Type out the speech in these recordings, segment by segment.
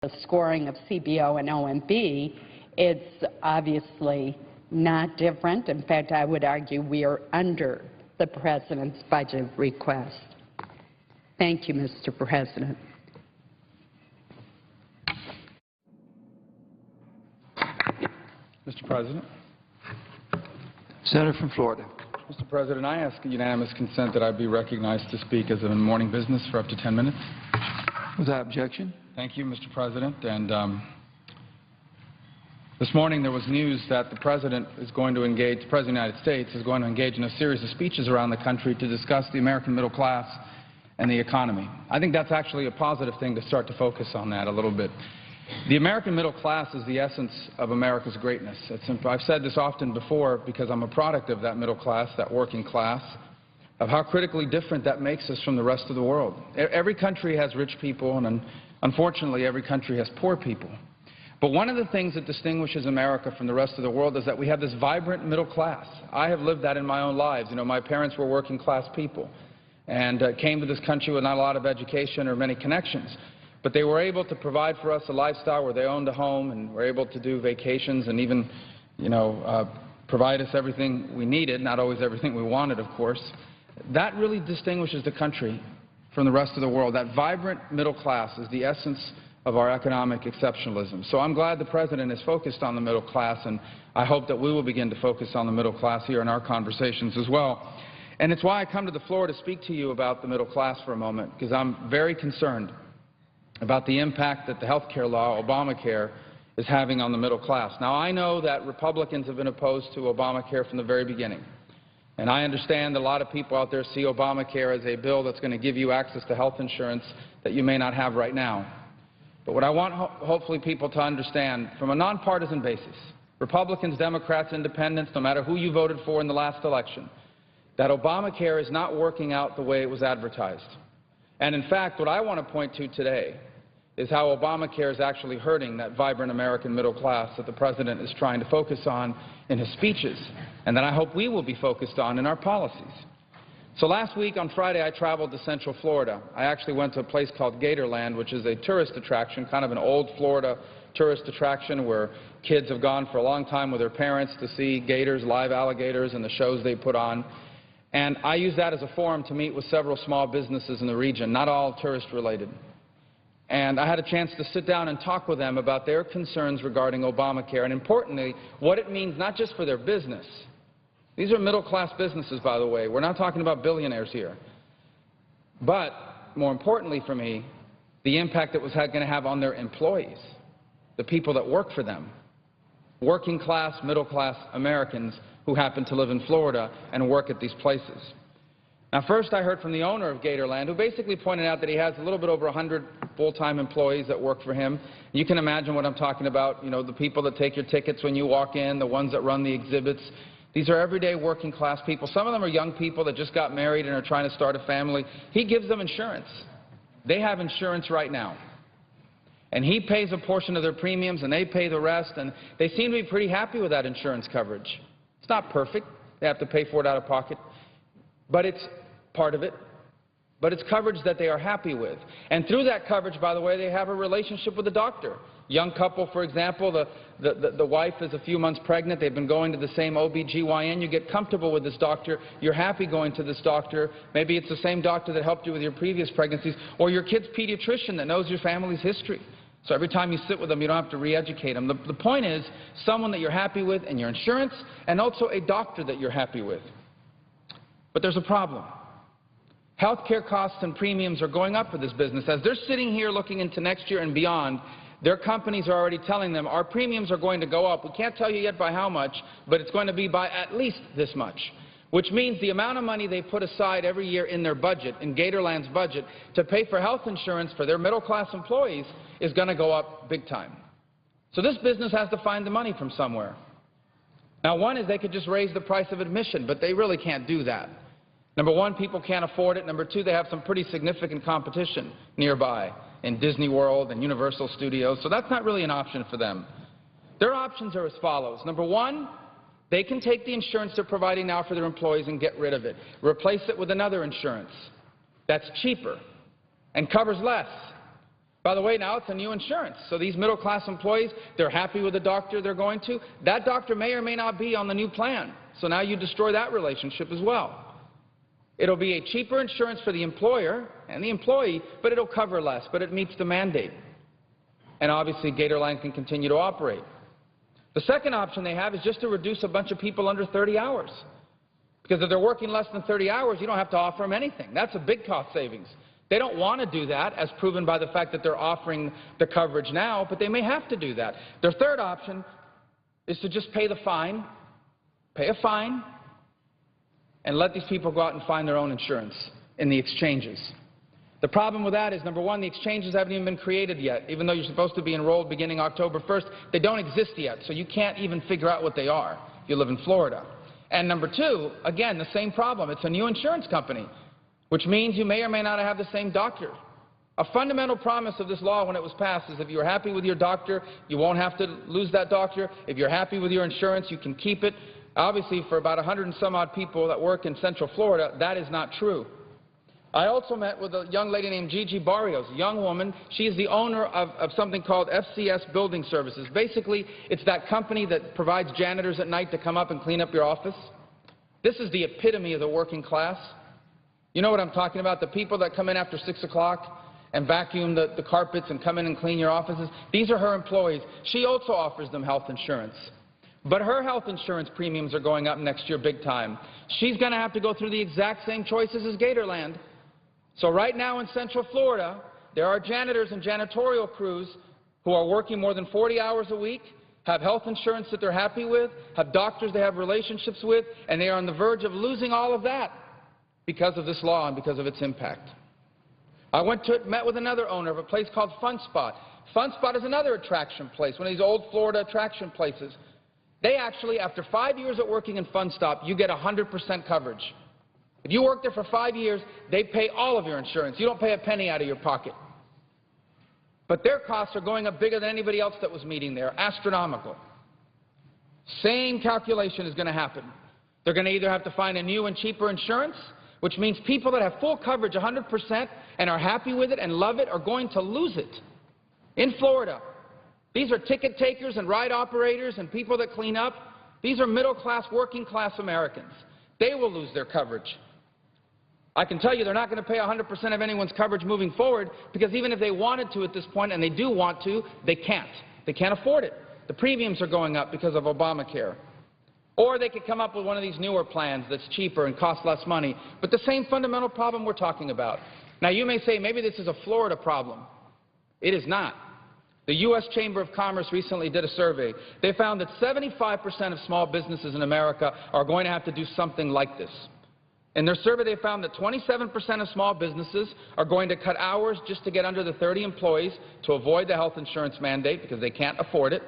the scoring of CBO and OMB, it's obviously not different. In fact, I would argue we are under the President's budget request. Thank you, Mr. President. Mr. President. Senator from Florida. Mr. President, I ask unanimous consent that I be recognized to speak as a morning business for up to 10 minutes. Without objection. Thank you, Mr. President. And this morning there was news that the President is going to engage, the President of the United States is going to engage in a series of speeches around the country to discuss the American middle class and the economy. I think that's actually a positive thing to start to focus on that a little bit. The American middle class is the essence of America's greatness. I've said this often before because I'm a product of that middle class, that working class, of how critically different that makes us from the rest of the world. Every country has rich people, and unfortunately every country has poor people. But one of the things that distinguishes America from the rest of the world is that we have this vibrant middle class. I have lived that in my own lives. You know, my parents were working class people and came to this country with not a lot of education or many connections. But they were able to provide for us a lifestyle where they owned a home and were able to do vacations and even, provide us everything we needed, not always everything we wanted, of course. That really distinguishes the country from the rest of the world. That vibrant middle class is the essence of our economic exceptionalism. So I'm glad the President is focused on the middle class, and I hope that we will begin to focus on the middle class here in our conversations as well. And it's why I come to the floor to speak to you about the middle class for a moment, because I'm very concerned about the impact that the health care law, Obamacare, is having on the middle class. Now, I know that Republicans have been opposed to Obamacare from the very beginning. And I understand that a lot of people out there see Obamacare as a bill that's going to give you access to health insurance that you may not have right now. But what I want, hopefully, people to understand from a nonpartisan basis, Republicans, Democrats, Independents, no matter who you voted for in the last election, that Obamacare is not working out the way it was advertised. And in fact, what I want to point to today is how Obamacare is actually hurting that vibrant American middle class that the President is trying to focus on in his speeches, and that I hope we will be focused on in our policies. So last week on Friday, I traveled to Central Florida. I actually went to a place called Gatorland, which is a tourist attraction, kind of an old Florida tourist attraction where kids have gone for a long time with their parents to see gators, live alligators, and the shows they put on. And I use that as a forum to meet with several small businesses in the region, not all tourist-related. And I had a chance to sit down and talk with them about their concerns regarding Obamacare, and importantly, what it means not just for their business. These are middle-class businesses, by the way. We're not talking about billionaires here. But, more importantly for me, the impact it was going to have on their employees, the people that work for them, working-class, middle-class Americans who happen to live in Florida and work at these places. Now, first I heard from the owner of Gatorland, who basically pointed out that he has a little bit over 100 full-time employees that work for him. You can imagine what I'm talking about, the people that take your tickets when you walk in, the ones that run the exhibits. These are everyday working-class people. Some of them are young people that just got married and are trying to start a family. He gives them insurance. They have insurance right now. And he pays a portion of their premiums, and they pay the rest, and they seem to be pretty happy with that insurance coverage. It's not perfect. They have to pay for it out of pocket. But it's part of it. But it's coverage that they are happy with. And through that coverage, by the way, they have a relationship with a doctor. Young couple, for example, the wife is a few months pregnant. They've been going to the same OB/GYN. You get comfortable with this doctor. You're happy going to this doctor. Maybe it's the same doctor that helped you with your previous pregnancies, or your kid's pediatrician that knows your family's history. So every time you sit with them, you don't have to re-educate them. The point is someone that you're happy with in your insurance, and also a doctor that you're happy with. But there's a problem. Health care costs and premiums are going up for this business. As they're sitting here looking into next year and beyond, their companies are already telling them, our premiums are going to go up. We can't tell you yet by how much, but it's going to be by at least this much, which means the amount of money they put aside every year in their budget, in Gatorland's budget, to pay for health insurance for their middle-class employees is going to go up big time. So this business has to find the money from somewhere. Now, one is they could just raise the price of admission, but they really can't do that. Number one, people can't afford it. Number two, they have some pretty significant competition nearby in Disney World and Universal Studios, so that's not really an option for them. Their options are as follows. Number one, they can take the insurance they're providing now for their employees and get rid of it, replace it with another insurance that's cheaper and covers less. By the way, now it's a new insurance. So these middle-class employees, they're happy with the doctor they're going to. That doctor may or may not be on the new plan. So now you destroy that relationship as well. It'll be a cheaper insurance for the employer and the employee, but it'll cover less, but it meets the mandate. And obviously, Gatorland can continue to operate. The second option they have is just to reduce a bunch of people under 30 hours. Because if they're working less than 30 hours, you don't have to offer them anything. That's a big cost savings. They don't want to do that, as proven by the fact that they're offering the coverage now, but they may have to do that. Their third option is to just pay a fine, and let these people go out and find their own insurance in the exchanges. The problem with that is, number one, the exchanges haven't even been created yet. Even though you're supposed to be enrolled beginning October 1st, they don't exist yet, so you can't even figure out what they are if you live in Florida. And number two, again, the same problem. It's a new insurance company, which means you may or may not have the same doctor. A fundamental promise of this law when it was passed is if you're happy with your doctor, you won't have to lose that doctor. If you're happy with your insurance, you can keep it. Obviously, for about 100 and some odd people that work in Central Florida, that is not true. I also met with a young lady named Gigi Barrios, a young woman. She is the owner of something called FCS Building Services. Basically, it's that company that provides janitors at night to come up and clean up your office. This is the epitome of the working class. You know what I'm talking about? The people that come in after 6 o'clock and vacuum the carpets and come in and clean your offices. These are her employees. She also offers them health insurance. But her health insurance premiums are going up next year big time. She's going to have to go through the exact same choices as Gatorland. So right now in Central Florida, there are janitors and janitorial crews who are working more than 40 hours a week, have health insurance that they're happy with, have doctors they have relationships with, and they are on the verge of losing all of that because of this law and because of its impact. I met with another owner of a place called Fun Spot. Fun Spot is another attraction place, one of these old Florida attraction places. They actually, after 5 years of working in Fun Stop, you get 100% coverage. If you work there for 5 years, they pay all of your insurance. You don't pay a penny out of your pocket. But their costs are going up bigger than anybody else that was meeting there, astronomical. Same calculation is going to happen. They're going to either have to find a new and cheaper insurance, which means people that have full coverage 100% and are happy with it and love it are going to lose it. In Florida, these are ticket takers and ride operators and people that clean up. These are middle-class, working-class Americans. They will lose their coverage. I can tell you they're not going to pay 100% of anyone's coverage moving forward because even if they wanted to at this point, and they do want to, they can't. They can't afford it. The premiums are going up because of Obamacare. Or they could come up with one of these newer plans that's cheaper and costs less money, but the same fundamental problem we're talking about. Now, you may say maybe this is a Florida problem. It is not. The U.S. Chamber of Commerce recently did a survey. They found that 75% of small businesses in America are going to have to do something like this. In their survey, they found that 27% of small businesses are going to cut hours just to get under the 30 employees to avoid the health insurance mandate because they can't afford it.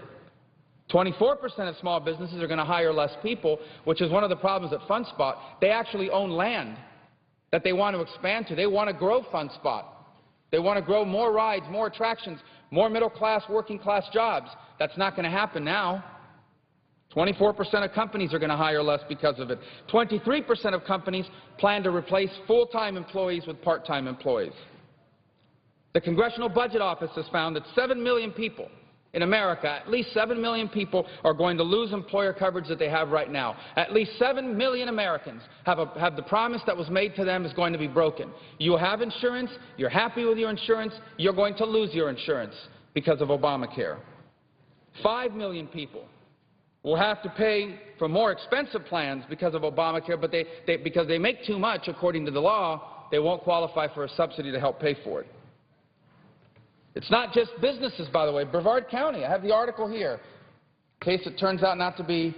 24% of small businesses are going to hire less people, which is one of the problems at Fun Spot. They actually own land that they want to expand to. They want to grow Fun Spot. They want to grow more rides, more attractions, more middle-class, working-class jobs. That's not going to happen now. 24% of companies are going to hire less because of it. 23% of companies plan to replace full-time employees with part-time employees. The Congressional Budget Office has found that 7 million people in America, at least 7 million people, are going to lose employer coverage that they have right now. At least 7 million Americans have the promise that was made to them is going to be broken. You have insurance, you're happy with your insurance, you're going to lose your insurance because of Obamacare. 5 million people will have to pay for more expensive plans because of Obamacare, but because they make too much, according to the law, they won't qualify for a subsidy to help pay for it. It's not just businesses, by the way. Brevard County, I have the article here, in case it turns out not to be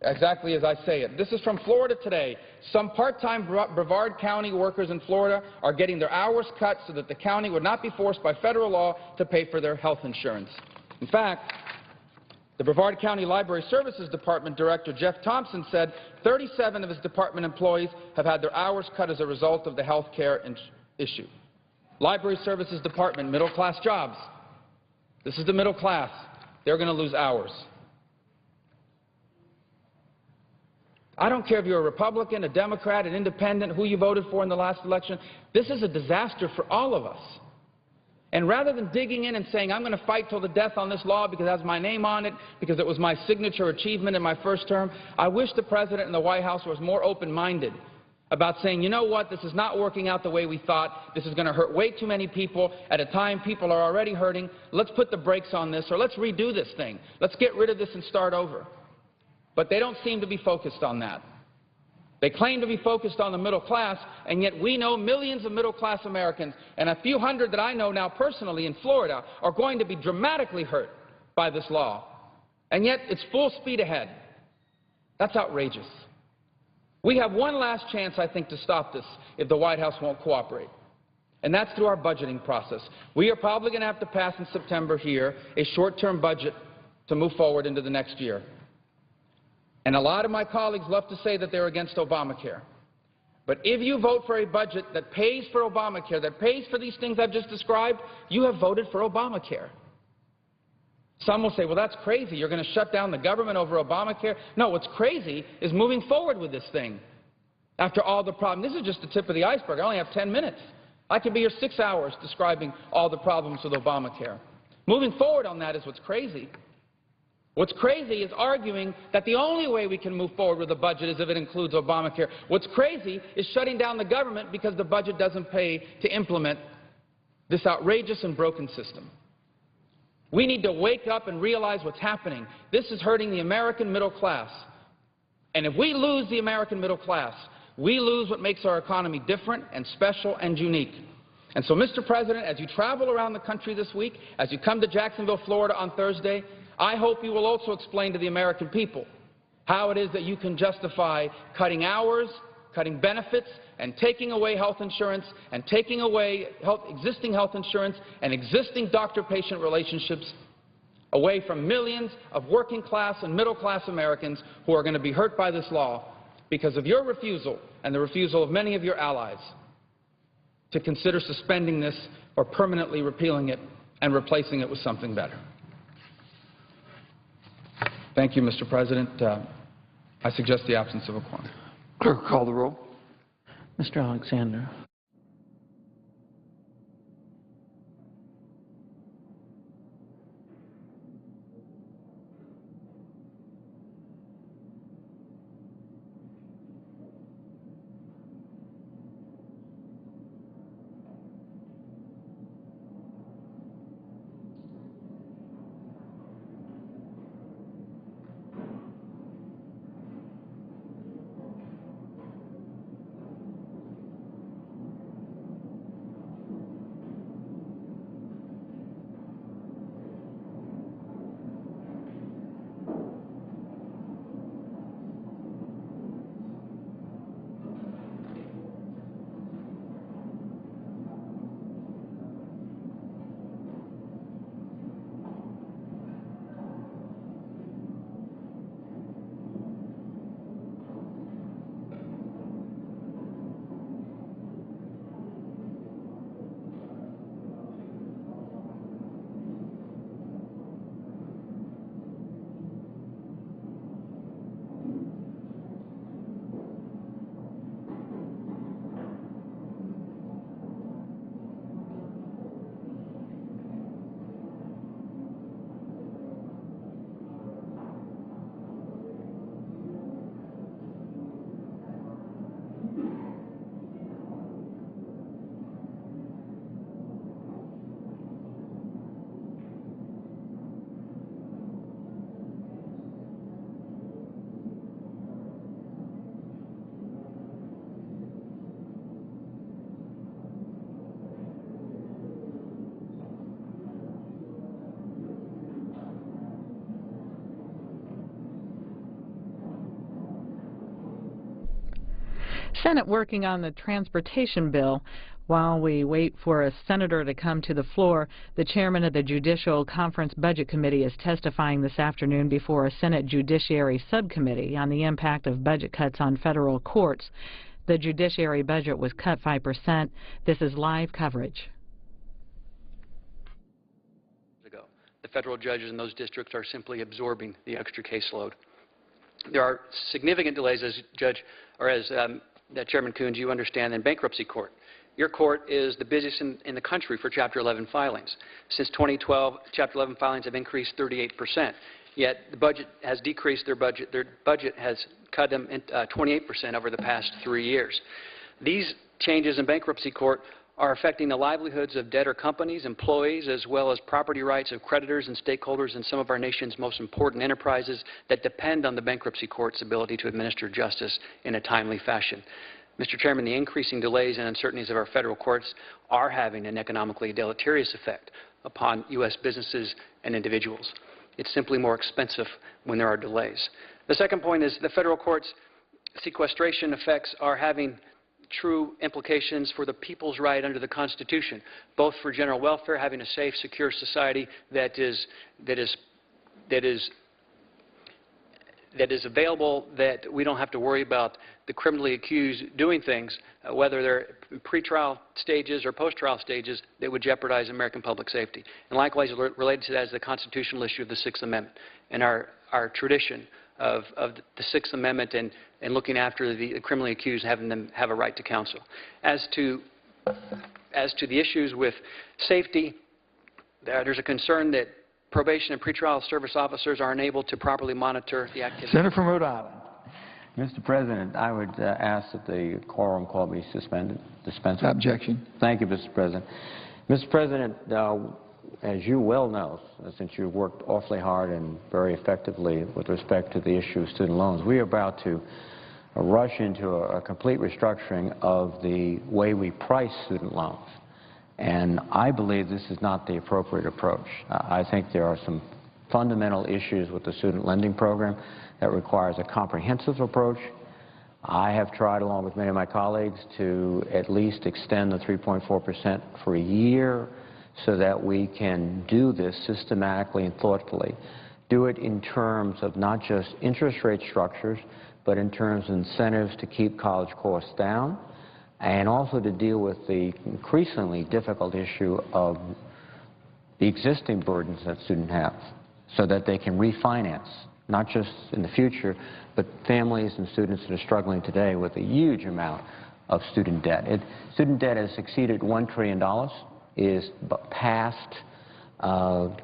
exactly as I say it. This is from Florida Today. Some part-time Brevard County workers in Florida are getting their hours cut so that the county would not be forced by federal law to pay for their health insurance. In fact, the Brevard County Library Services Department Director Jeff Thompson said 37 of his department employees have had their hours cut as a result of the health care issue. Library Services Department, middle-class jobs. This is the middle class. They're going to lose hours. I don't care if you're a Republican, a Democrat, an independent, who you voted for in the last election. This is a disaster for all of us. And rather than digging in and saying, I'm going to fight till the death on this law because it has my name on it, because it was my signature achievement in my first term, I wish the President and the White House was more open-minded about saying, you know what, this is not working out the way we thought, this is going to hurt way too many people at a time people are already hurting, let's put the brakes on this, or let's redo this thing, let's get rid of this and start over. But they don't seem to be focused on that. They claim to be focused on the middle class, and yet we know millions of middle-class Americans, and a few hundred that I know now personally in Florida, are going to be dramatically hurt by this law. And yet it's full speed ahead. That's outrageous. We have one last chance, I think, to stop this if the White House won't cooperate, and that's through our budgeting process. We are probably going to have to pass in September here a short-term budget to move forward into the next year. And a lot of my colleagues love to say that they're against Obamacare. But if you vote for a budget that pays for Obamacare, that pays for these things I've just described, you have voted for Obamacare. Some will say, well, that's crazy. You're going to shut down the government over Obamacare. No, what's crazy is moving forward with this thing after all the problems. This is just the tip of the iceberg. I only have 10 minutes. I could be here 6 hours describing all the problems with Obamacare. Moving forward on that is what's crazy. What's crazy is arguing that the only way we can move forward with a budget is if it includes Obamacare. What's crazy is shutting down the government because the budget doesn't pay to implement this outrageous and broken system. We need to wake up and realize what's happening. This is hurting the American middle class. And if we lose the American middle class, we lose what makes our economy different and special and unique. And so, Mr. President, as you travel around the country this week, as you come to Jacksonville, Florida on Thursday, I hope you will also explain to the American people how it is that you can justify cutting hours, cutting benefits, and taking away health insurance, and taking away existing health insurance and existing doctor-patient relationships away from millions of working-class and middle-class Americans who are going to be hurt by this law because of your refusal and the refusal of many of your allies to consider suspending this or permanently repealing it and replacing it with something better. Thank you, Mr. President. I suggest the absence of a quorum. Clerk, call the roll. Mr. Alexander. Senate working on the transportation bill. While we wait for a senator to come to the floor, the chairman of the Judicial Conference Budget Committee is testifying this afternoon before a Senate Judiciary Subcommittee on the impact of budget cuts on federal courts. The judiciary budget was cut 5%. This is live coverage. The federal judges in those districts are simply absorbing the extra caseload. There are significant delays, as Chairman Coons, you understand, in bankruptcy court. your court is the busiest in the country for Chapter 11 filings. Since 2012, Chapter 11 filings have increased 38%. Yet the budget has decreased their budget. Their budget has cut them 28% over the past 3 years. These changes in bankruptcy court are affecting the livelihoods of debtor companies, employees, as well as property rights of creditors and stakeholders in some of our nation's most important enterprises that depend on the bankruptcy court's ability to administer justice in a timely fashion. Mr. Chairman, the increasing delays and uncertainties of our federal courts are having an economically deleterious effect upon U.S. businesses and individuals. It's simply more expensive when there are delays. The second point is the federal court's sequestration effects are having true implications for the people's right under the Constitution, both for general welfare, having a safe, secure society that is available, that we don't have to worry about the criminally accused doing things, whether they're pretrial stages or post-trial stages, that would jeopardize American public safety. And likewise, related to that is the constitutional issue of the Sixth Amendment and our tradition of the Sixth Amendment and looking after the criminally accused, having them have a right to counsel. As to the issues with safety, there's a concern that probation and pretrial service officers are unable to properly monitor the activity. Senator from Rhode Island. Mr. President, I would ask that the quorum call be dispensed with. Objection. Thank you, Mr. President. Mr. President, as you well know, since you've worked awfully hard and very effectively with respect to the issue of student loans, we are about to rush into a complete restructuring of the way we price student loans. And I believe this is not the appropriate approach. I think there are some fundamental issues with the student lending program that requires a comprehensive approach. I have tried, along with many of my colleagues, to at least extend the 3.4% for a year so that we can do this systematically and thoughtfully. Do it in terms of not just interest rate structures, but in terms of incentives to keep college costs down, and also to deal with the increasingly difficult issue of the existing burdens that students have so that they can refinance, not just in the future, but families and students that are struggling today with a huge amount of student debt. Student debt has exceeded $1 trillion, is past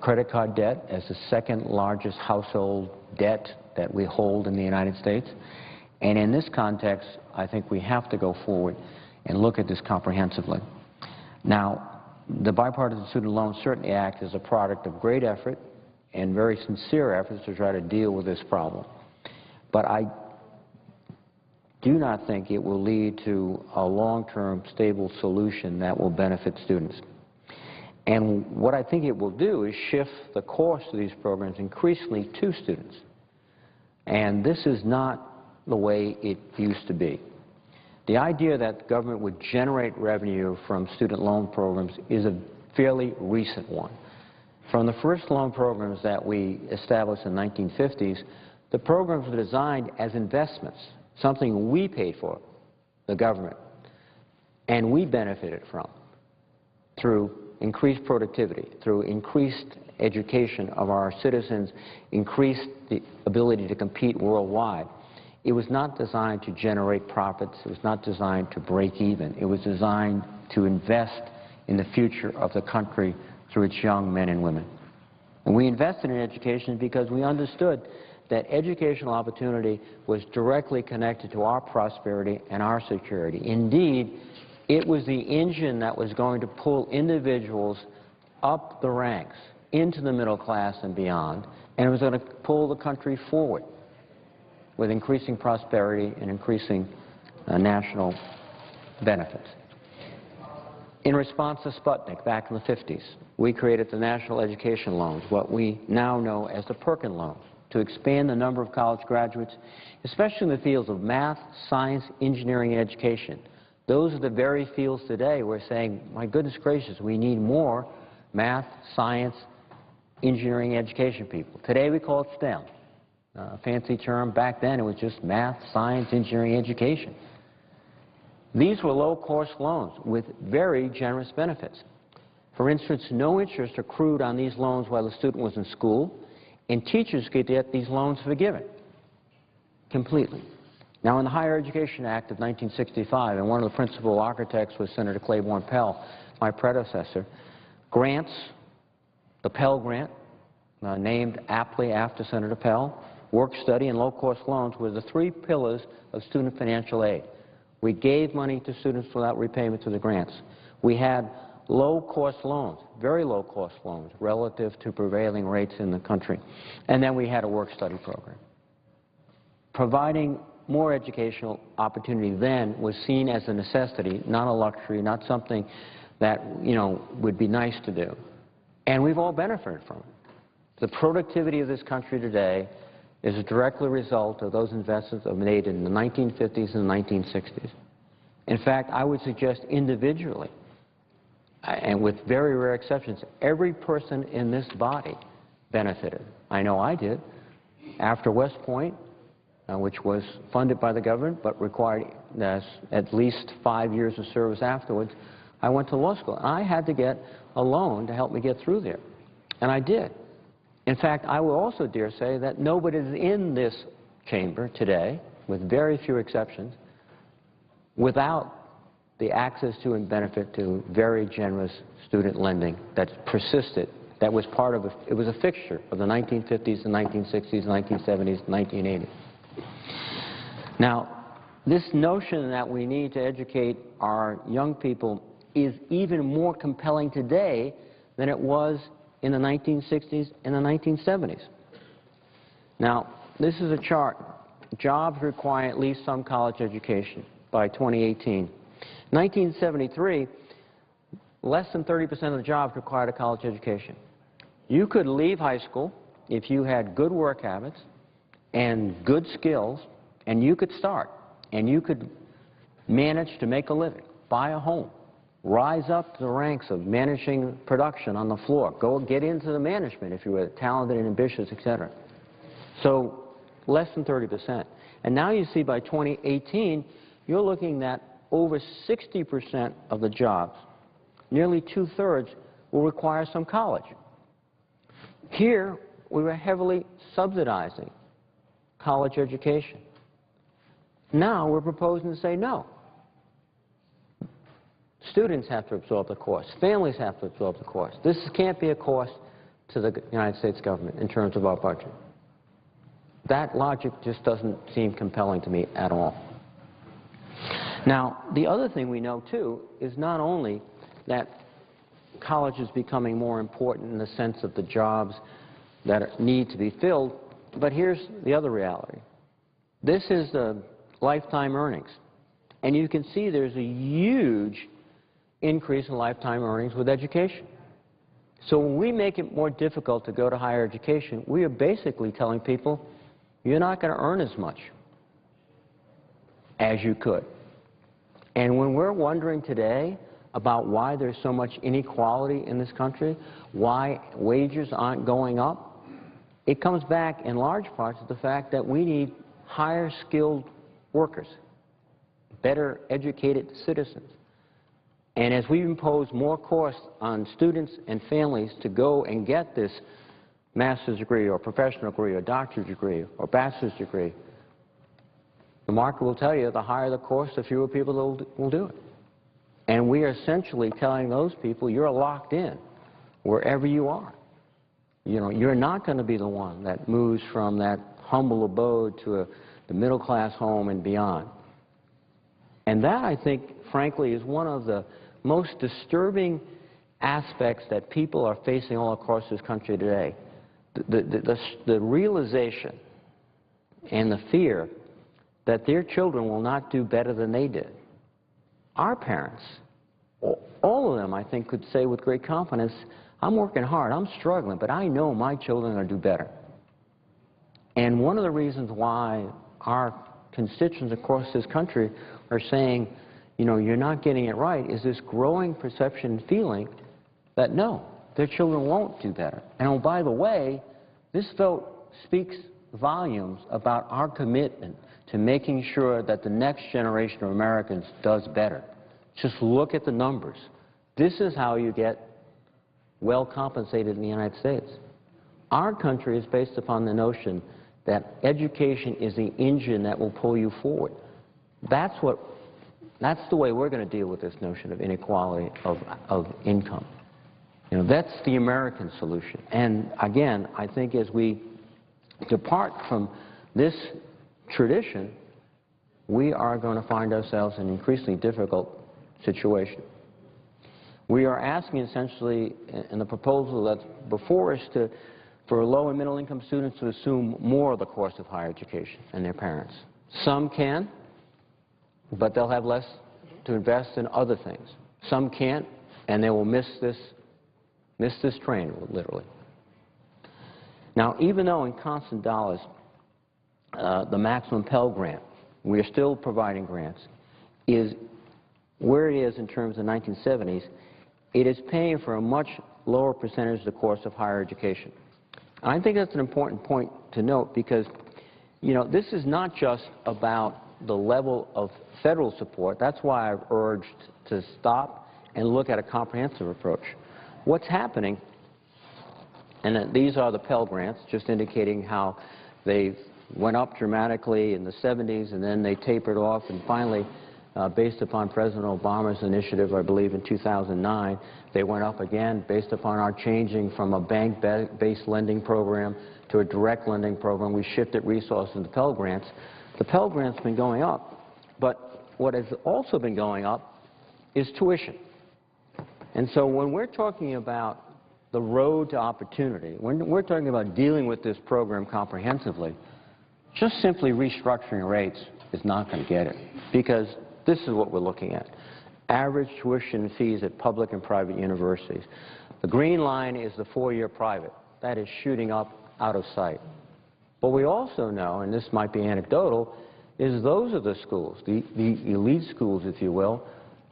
credit card debt as the second largest household debt that we hold in the United States. And in this context, I think we have to go forward and look at this comprehensively. Now, the Bipartisan Student Loan Certainty Act is a product of great effort and very sincere efforts to try to deal with this problem. But I do not think it will lead to a long-term stable solution that will benefit students. And what I think it will do is shift the cost of these programs increasingly to students. And this is not the way it used to be. The idea that the government would generate revenue from student loan programs is a fairly recent one. From the first loan programs that we established in the 1950s, the programs were designed as investments, something we paid for, the government, and we benefited from through increased productivity, through increased education of our citizens, increased the ability to compete worldwide. It was not designed to generate profits. It was not designed to break even. It was designed to invest in the future of the country through its young men and women. And we invested in education because we understood that educational opportunity was directly connected to our prosperity and our security. Indeed, it was the engine that was going to pull individuals up the ranks into the middle class and beyond, and it was going to pull the country forward with increasing prosperity and increasing national benefits. In response to Sputnik back in the 50s, we created the National Education Loans, what we now know as the Perkin Loans, to expand the number of college graduates, especially in the fields of math, science, engineering, and education. Those are the very fields today we're saying, my goodness gracious, we need more math, science, engineering, education people. Today we call it STEM. A fancy term. Back then it was just math, science, engineering, education. These were low-cost loans with very generous benefits. For instance, no interest accrued on these loans while the student was in school, and teachers could get these loans forgiven completely. Now, in the Higher Education Act of 1965, and one of the principal architects was Senator Claiborne Pell, my predecessor, grants, the Pell Grant, named aptly after Senator Pell, work-study, and low-cost loans were the three pillars of student financial aid. We gave money to students without repayment through the grants. We had low-cost loans, very low-cost loans, relative to prevailing rates in the country. And then we had a work-study program. Providing more educational opportunity then was seen as a necessity, not a luxury, not something that, would be nice to do. And we've all benefited from it. The productivity of this country today is a direct result of those investments made in the 1950s and 1960s. In fact, I would suggest individually, and with very rare exceptions, every person in this body benefited. I know I did. After West Point, which was funded by the government but required at least 5 years of service afterwards, I went to law school. I had to get a loan to help me get through there, and I did. In fact, I will also dare say that nobody is in this chamber today, with very few exceptions, without the access to and benefit to very generous student lending that persisted, that was part of it was a fixture of the 1950s, the 1960s, 1970s, 1980s. Now, this notion that we need to educate our young people is even more compelling today than it was in the 1960s and the 1970s. Now, this is a chart. Jobs require at least some college education by 2018. 1973, less than 30% of the jobs required a college education. You could leave high school if you had good work habits and good skills, and you could start, and you could manage to make a living, buy a home, rise up to the ranks of managing production on the floor, go get into the management if you were talented and ambitious, etc. So less than 30%. And now you see by 2018, you're looking at over 60% of the jobs, nearly two-thirds, will require some college. Here, we were heavily subsidizing college education. Now we're proposing to say no. Students have to absorb the cost. Families have to absorb the cost. This can't be a cost to the United States government in terms of our budget. That logic just doesn't seem compelling to me at all. Now, the other thing we know, too, is not only that college is becoming more important in the sense of the jobs that need to be filled, but here's the other reality. This is the lifetime earnings. And you can see there's a huge increase in lifetime earnings with education. So when we make it more difficult to go to higher education, we are basically telling people, you're not going to earn as much as you could. And when we're wondering today about why there's so much inequality in this country, why wages aren't going up, it comes back in large part to the fact that we need higher skilled workers, better educated citizens. And as we impose more costs on students and families to go and get this master's degree or professional degree or doctorate degree or bachelor's degree, the market will tell you the higher the cost, the fewer people will do it. And we are essentially telling those people you're locked in wherever you are. You know, you're not going to be the one that moves from that humble abode to the middle-class home and beyond. And that, I think, frankly, is one of the most disturbing aspects that people are facing all across this country today. The realization and the fear that their children will not do better than they did. Our parents, all of them, I think, could say with great confidence, I'm working hard, I'm struggling, but I know my children are going to do better. And one of the reasons why our constituents across this country are saying, you know, you're not getting it right, is this growing perception and feeling that no, their children won't do better. And oh, by the way, this vote speaks volumes about our commitment to making sure that the next generation of Americans does better. Just look at the numbers. This is how you get well compensated in the United States. Our country is based upon the notion that education is the engine that will pull you forward. That's the way we're going to deal with this notion of inequality of income. You know, that's the American solution. And again, I think as we depart from this tradition, we are going to find ourselves in an increasingly difficult situation. We are asking essentially in the proposal that's before us for low and middle income students to assume more of the cost of higher education and their parents. Some can, but they'll have less to invest in other things. Some can't, and they will miss this train, literally. Now, even though in constant dollars, the maximum Pell Grant, we are still providing grants, is where it is in terms of the 1970s, it is paying for a much lower percentage of the cost of higher education. And I think that's an important point to note because, you know, this is not just about the level of federal support. That's why I've urged to stop and look at a comprehensive approach. What's happening, and these are the Pell Grants, just indicating how they went up dramatically in the 70s and then they tapered off, and finally, based upon President Obama's initiative, I believe in 2009, they went up again based upon our changing from a bank-based lending program to a direct lending program. We shifted resources to Pell Grants. The Pell Grant's been going up, but what has also been going up is tuition. And so when we're talking about the road to opportunity, when we're talking about dealing with this program comprehensively, just simply restructuring rates is not going to get it, because this is what we're looking at. Average tuition fees at public and private universities. The green line is the four-year private. That is shooting up out of sight. But we also know, and this might be anecdotal, is those are the schools, the elite schools, if you will,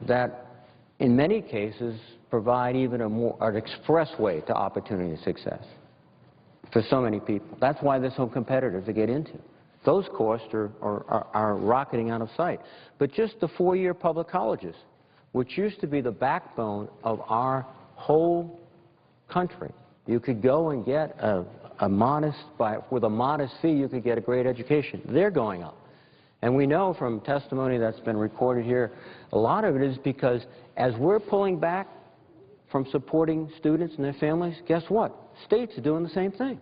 that in many cases provide even an express way to opportunity and success for so many people. That's why they're so competitive to get into. Those costs are rocketing out of sight. But just the four-year public colleges, which used to be the backbone of our whole country, you could go and get with a modest fee, you could get a great education. They're going up. And we know from testimony that's been recorded here, a lot of it is because as we're pulling back from supporting students and their families, guess what? States are doing the same thing.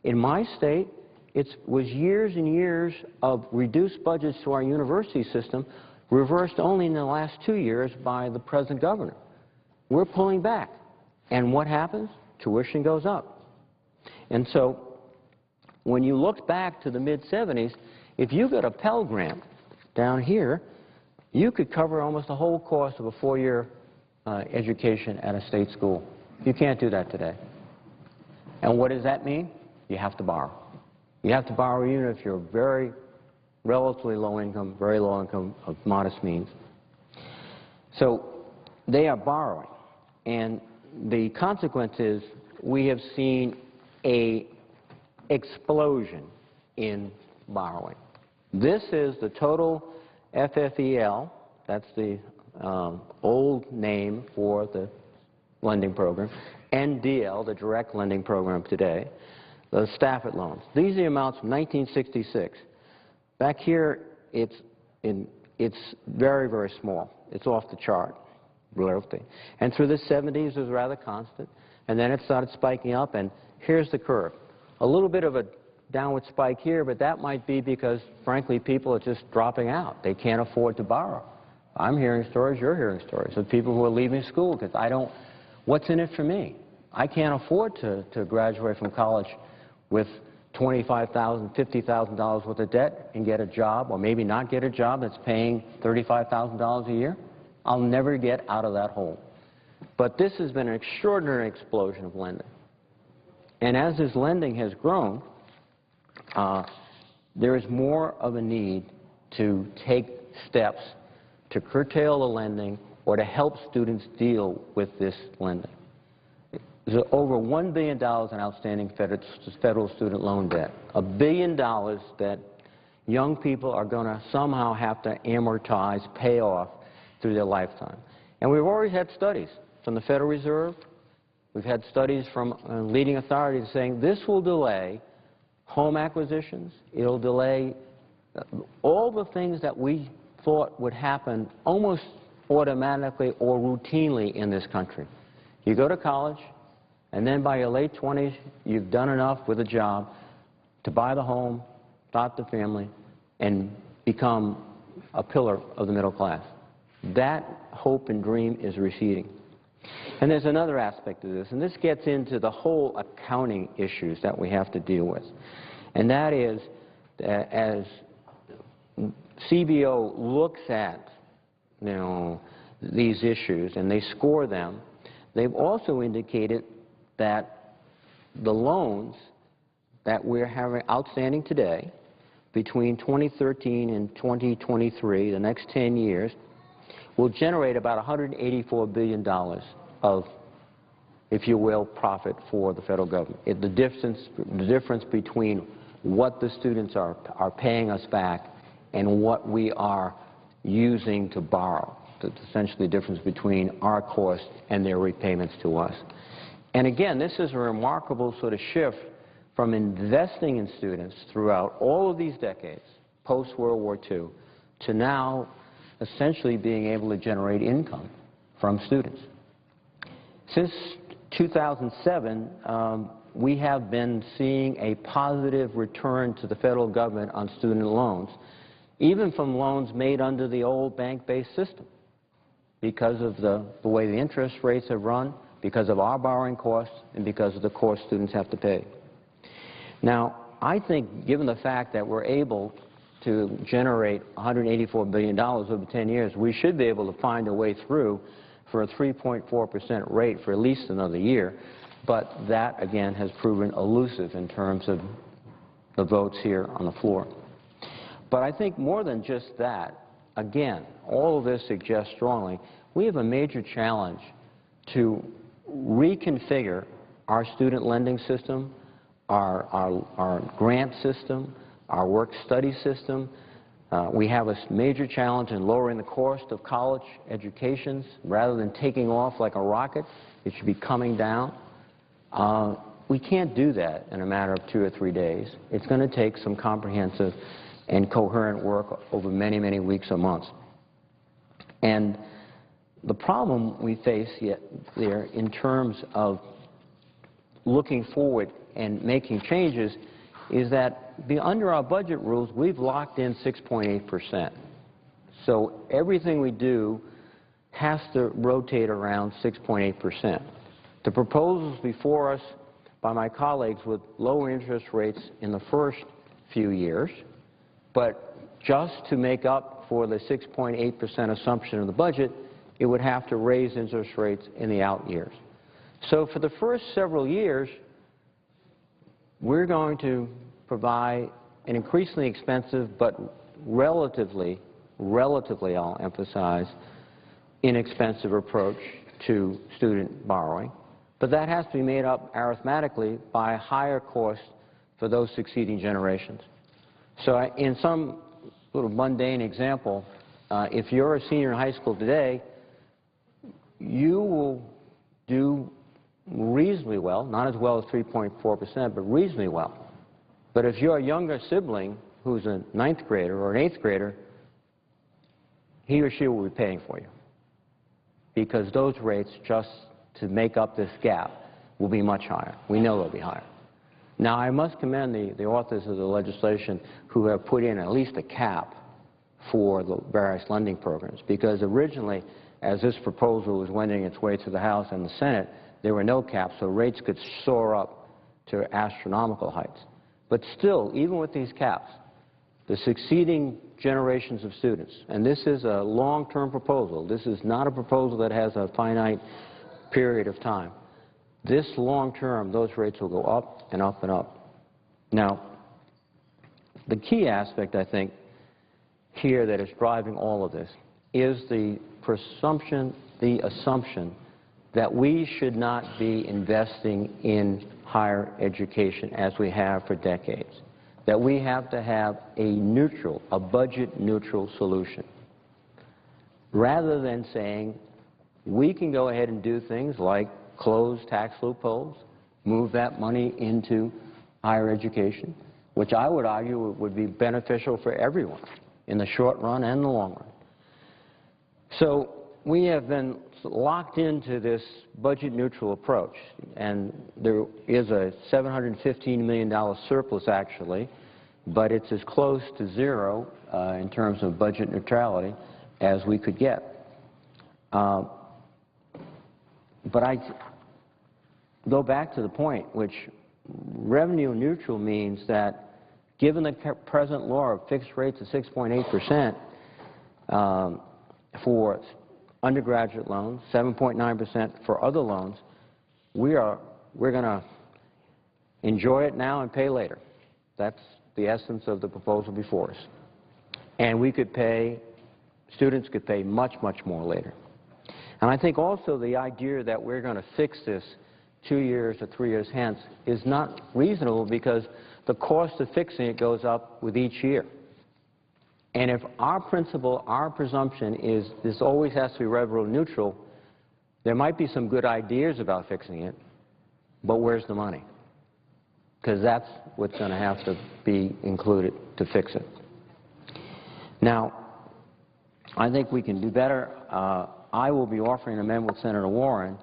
In my state, it was years and years of reduced budgets to our university system, reversed only in the last 2 years by the present governor. We're pulling back. And what happens? Tuition goes up. And so when you look back to the mid-70s, if you got a Pell Grant down here, you could cover almost the whole cost of a four-year education at a state school. You can't do that today. And what does that mean? You have to borrow. You have to borrow even if you're very relatively low income, very low income, of modest means. So they are borrowing. And the consequence is we have seen an explosion in borrowing. This is the total FFEL, that's the old name for the lending program, NDL, the direct lending program today, the Stafford loans. These are the amounts from 1966. Back here, it's very, very small. It's off the chart, literally. And through the 70s, it was rather constant. And then it started spiking up, and here's the curve. A little bit of a downward spike here, but that might be because, frankly, people are just dropping out. They can't afford to borrow. I'm hearing stories, you're hearing stories of people who are leaving school because what's in it for me? I can't afford to graduate from college with $25,000, $50,000 worth of debt and get a job, or maybe not get a job that's paying $35,000 a year. I'll never get out of that hole. But this has been an extraordinary explosion of lending. And as this lending has grown, there is more of a need to take steps to curtail the lending or to help students deal with this lending. There's over $1 billion in outstanding federal student loan debt, $1 billion that young people are going to somehow have to amortize, pay off through their lifetime. And we've already had studies from the Federal Reserve. We've had studies from leading authorities saying this will delay home acquisitions. It'll delay all the things that we thought would happen almost automatically or routinely in this country. You go to college, and then by your late 20s, you've done enough with a job to buy the home, start the family, and become a pillar of the middle class. That hope and dream is receding. And there's another aspect of this, and this gets into the whole accounting issues that we have to deal with. And that is, as CBO looks at, these issues and they score them, they've also indicated that the loans that we're having outstanding today between 2013 and 2023, the next 10 years, will generate about $184 billion of, if you will, profit for the federal government. The difference between what the students are paying us back and what we are using to borrow. It's essentially the difference between our cost and their repayments to us. And again, this is a remarkable sort of shift from investing in students throughout all of these decades, post-World War II, to now essentially being able to generate income from students. Since 2007, we have been seeing a positive return to the federal government on student loans, even from loans made under the old bank-based system, because of the way the interest rates have run, because of our borrowing costs, and because of the cost students have to pay. Now, I think, given the fact that we're able to generate $184 billion over 10 years, we should be able to find a way through for a 3.4% rate for at least another year. But that, again, has proven elusive in terms of the votes here on the floor. But I think more than just that, again, all of this suggests strongly we have a major challenge to reconfigure our student lending system, our grant system, our work-study system. We have a major challenge in lowering the cost of college educations. Rather than taking off like a rocket, it should be coming down. We can't do that in a matter of 2 or 3 days. It's going to take some comprehensive and coherent work over many, many weeks or months. And the problem we face there in terms of looking forward and making changes is that under our budget rules, we've locked in 6.8%. So everything we do has to rotate around 6.8%. The proposals before us by my colleagues with lower interest rates in the first few years, but just to make up for the 6.8% assumption of the budget, it would have to raise interest rates in the out years. So for the first several years, we're going to provide an increasingly expensive but relatively, I'll emphasize, inexpensive approach to student borrowing. But that has to be made up arithmetically by a higher cost for those succeeding generations. So in some sort of mundane example, if you're a senior in high school today, you will do reasonably well, not as well as 3.4%, but reasonably well. But if you're a younger sibling who's a 9th grader or an 8th grader, he or she will be paying for you, because those rates, just to make up this gap, will be much higher. We know they'll be higher. Now, I must commend the authors of the legislation who have put in at least a cap for the various lending programs, because originally, as this proposal was wending its way through the House and the Senate, there were no caps, so rates could soar up to astronomical heights. But still, even with these caps, the succeeding generations of students, and this is a long-term proposal, this is not a proposal that has a finite period of time. This long-term, those rates will go up and up and up. Now, the key aspect, I think, here that is driving all of this is the assumption that we should not be investing in higher education as we have for decades, that we have to have a budget-neutral solution, rather than saying we can go ahead and do things like close tax loopholes, move that money into higher education. which I would argue would be beneficial for everyone in the short run and the long run. So we have been locked into this budget-neutral approach, and there is a $715 million surplus, actually, but it's as close to zero in terms of budget neutrality as we could get. But I go back to the point, which revenue neutral means that given the present law of fixed rates of 6.8% for undergraduate loans, 7.9% for other loans, we're going to enjoy it now and pay later. That's the essence of the proposal before us. And we could pay, students could pay much, much more later. And I think also the idea that we're going to fix this 2 years or 3 years hence is not reasonable, because the cost of fixing it goes up with each year. And if our principle, our presumption is this always has to be revenue neutral, there might be some good ideas about fixing it, but where's the money? Because that's what's going to have to be included to fix it. Now, I think we can do better. I will be offering an amendment with Senator Warren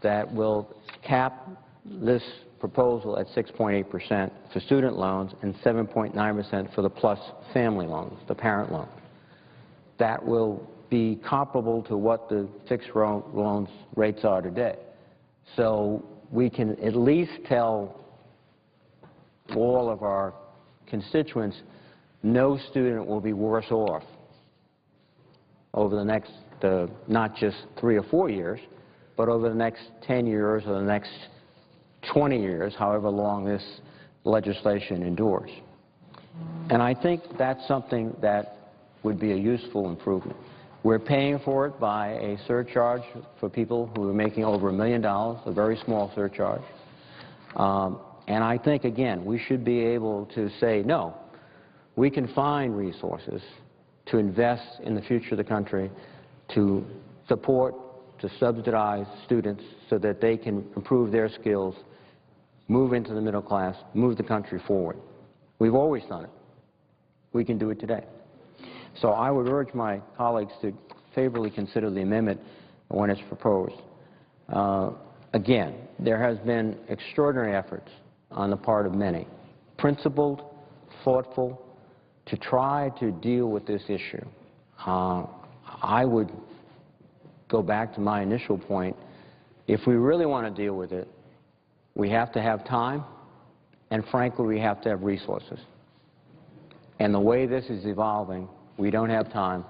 that will cap this proposal at 6.8% for student loans and 7.9% for the plus family loans, the parent loan. That will be comparable to what the fixed loans rates are today. So we can at least tell all of our constituents no student will be worse off over the next, not just 3 or 4 years, but over the next 10 years or the next 20 years, however long this legislation endures. And I think that's something that would be a useful improvement. We're paying for it by a surcharge for people who are making over $1 million, a very small surcharge. And I think, again, we should be able to say, no, we can find resources to invest in the future of the country, to support, to subsidize students so that they can improve their skills, move into the middle class, move the country forward. We've always done it. We can do it today. So I would urge my colleagues to favorably consider the amendment when it's proposed. Again, there has been extraordinary efforts on the part of many, principled, thoughtful, to try to deal with this issue. I would go back to my initial point. If we really want to deal with it, we have to have time, and frankly, we have to have resources. And the way this is evolving, we don't have time,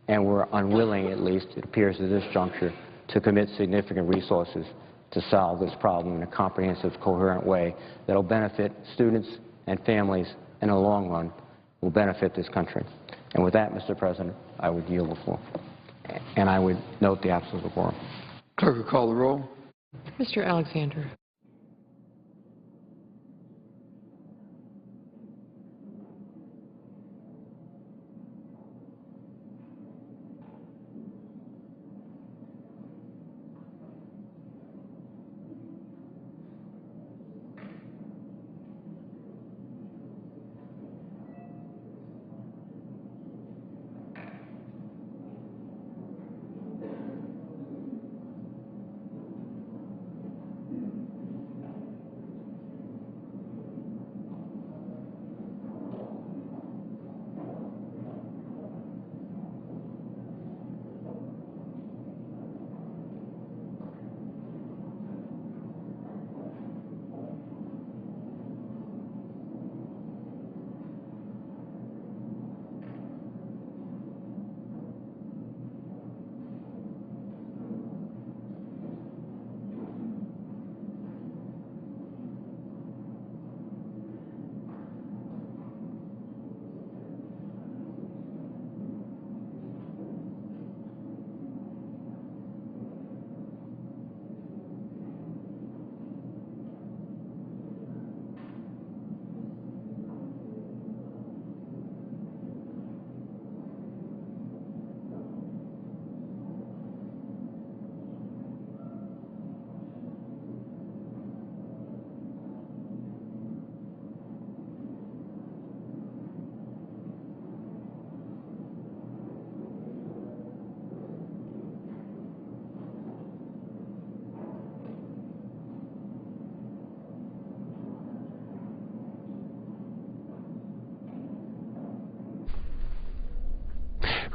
and we're unwilling, at least, it appears at this juncture, to commit significant resources to solve this problem in a comprehensive, coherent way that will benefit students and families, and in the long run, will benefit this country. And with that, Mr. President, I would yield the floor. And I would note the absence of quorum. Clerk will call the roll. Mr. Alexander.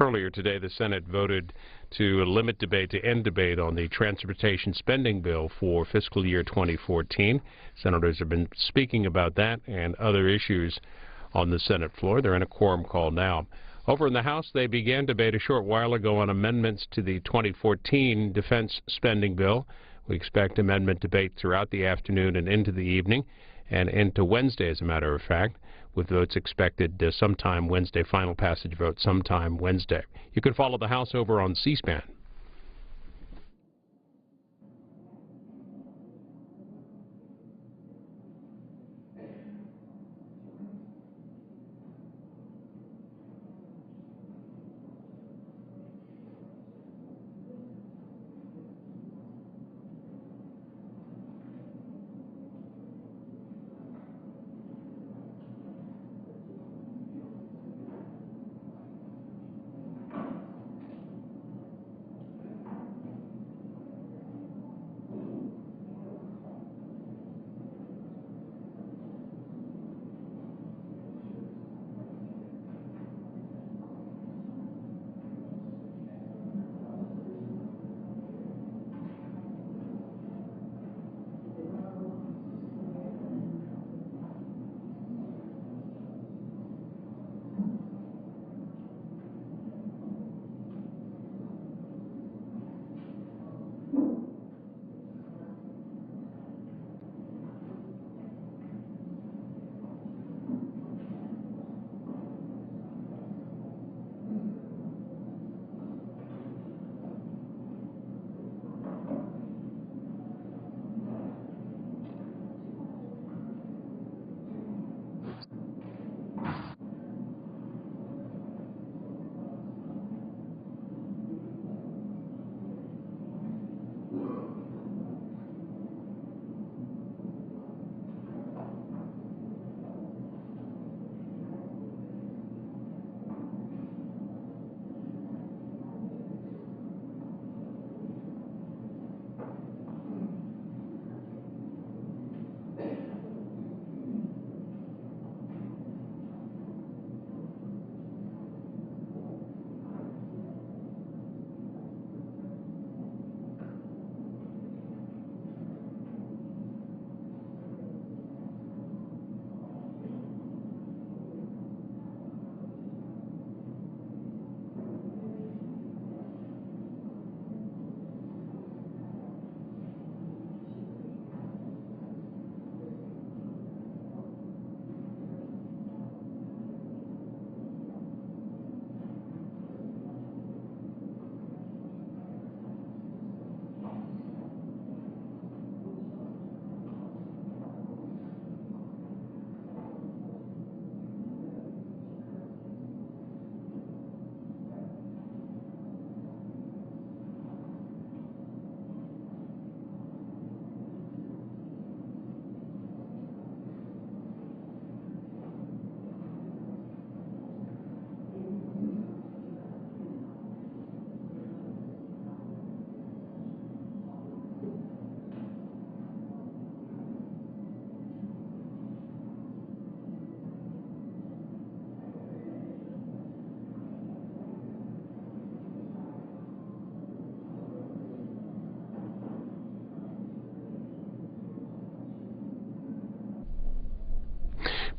Earlier today, the Senate voted to limit debate, to end debate on the transportation spending bill for fiscal year 2014. Senators have been speaking about that and other issues on the Senate floor. They're in a quorum call now. Over in the House, they began debate a short while ago on amendments to the 2014 defense spending bill. We expect amendment debate throughout the afternoon and into the evening and into Wednesday, as a matter of fact, with votes expected sometime Wednesday, final passage vote sometime Wednesday. You can follow the House over on C-SPAN.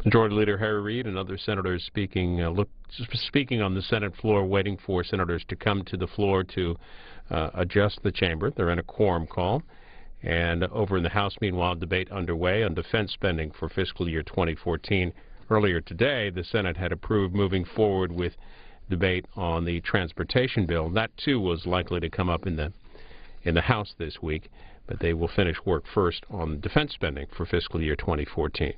Majority Leader Harry Reid and other senators speaking on the Senate floor, waiting for senators to come to the floor to adjust the chamber. They're in a quorum call. And over in the House, meanwhile, debate underway on defense spending for fiscal year 2014. Earlier today, the Senate had approved moving forward with debate on the transportation bill. That, too, was likely to come up in the House this week, but they will finish work first on defense spending for fiscal year 2014.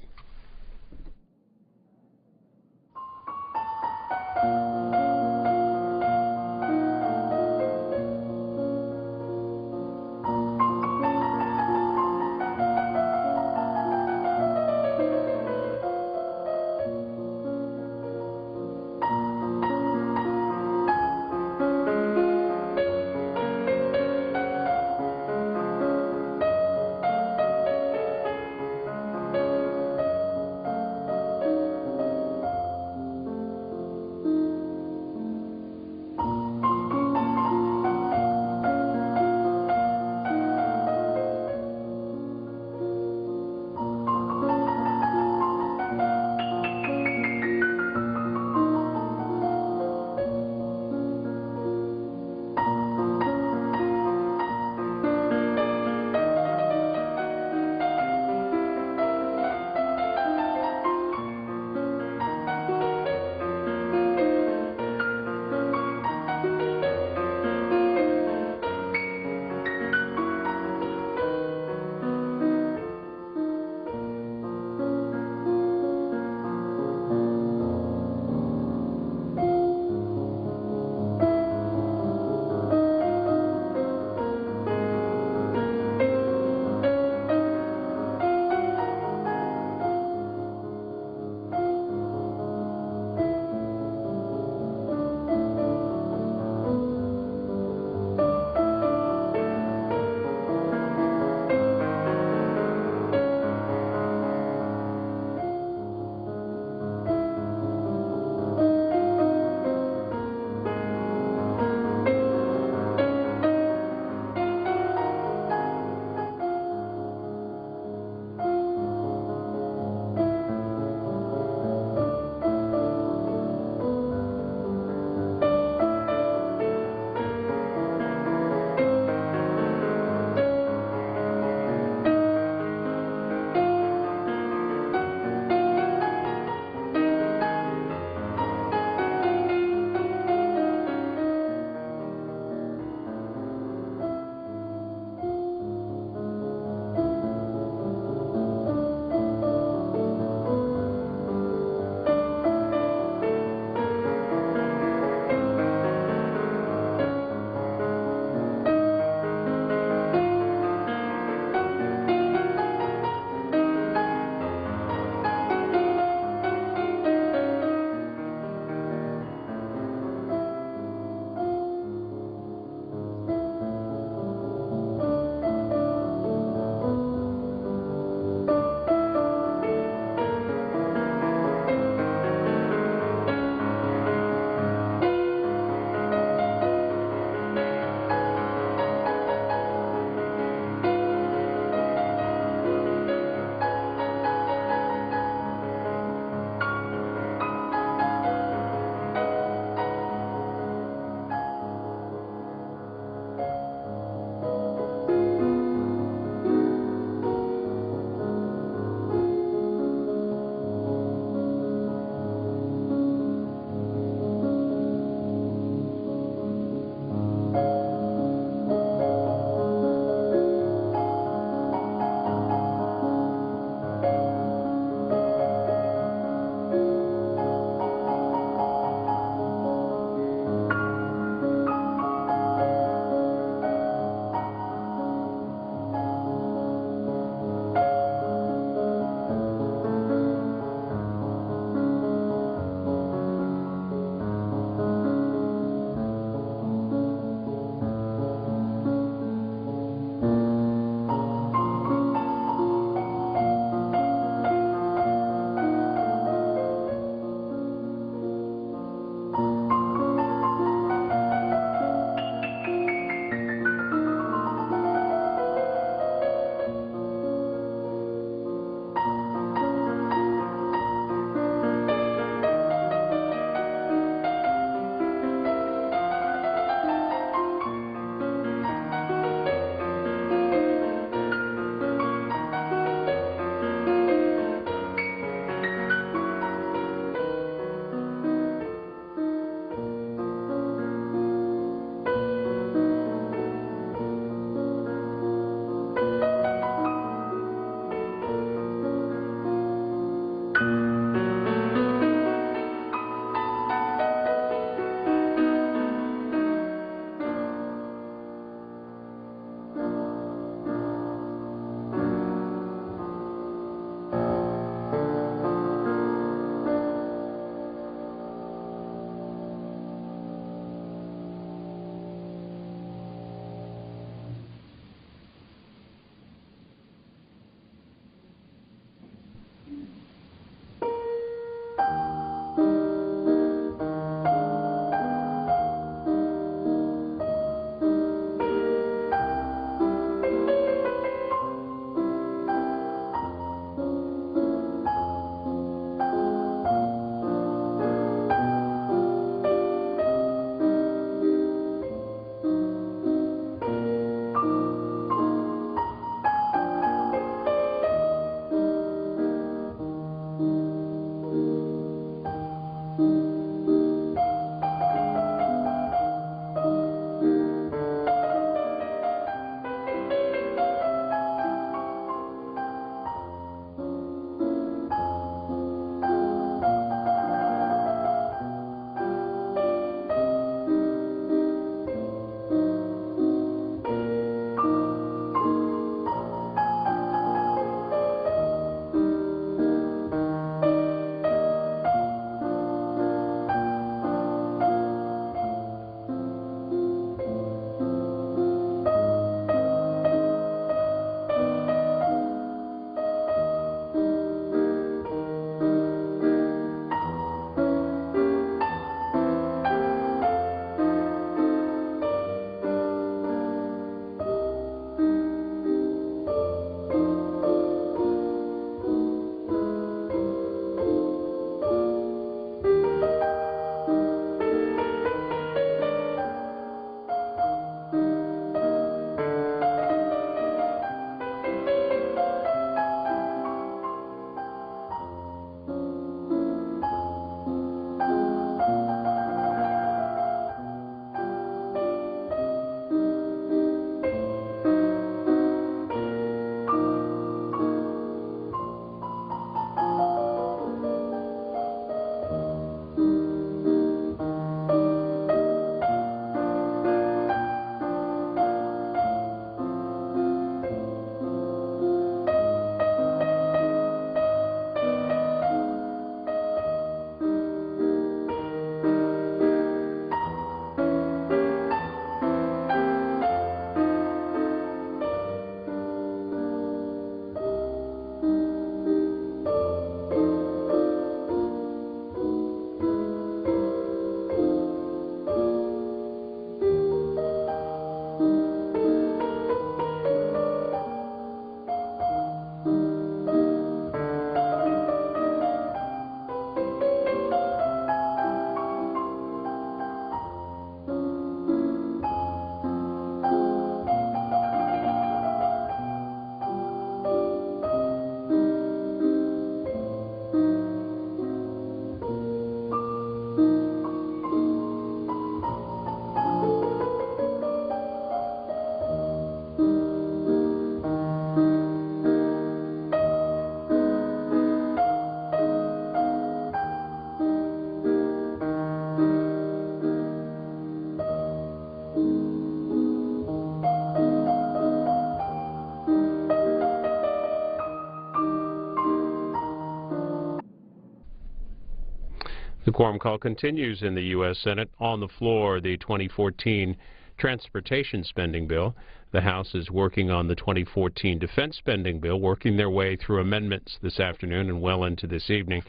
The quorum call continues in the U.S. Senate. On the floor, the 2014 transportation spending bill. The House is working on the 2014 defense spending bill, working their way through amendments this afternoon and well into this evening.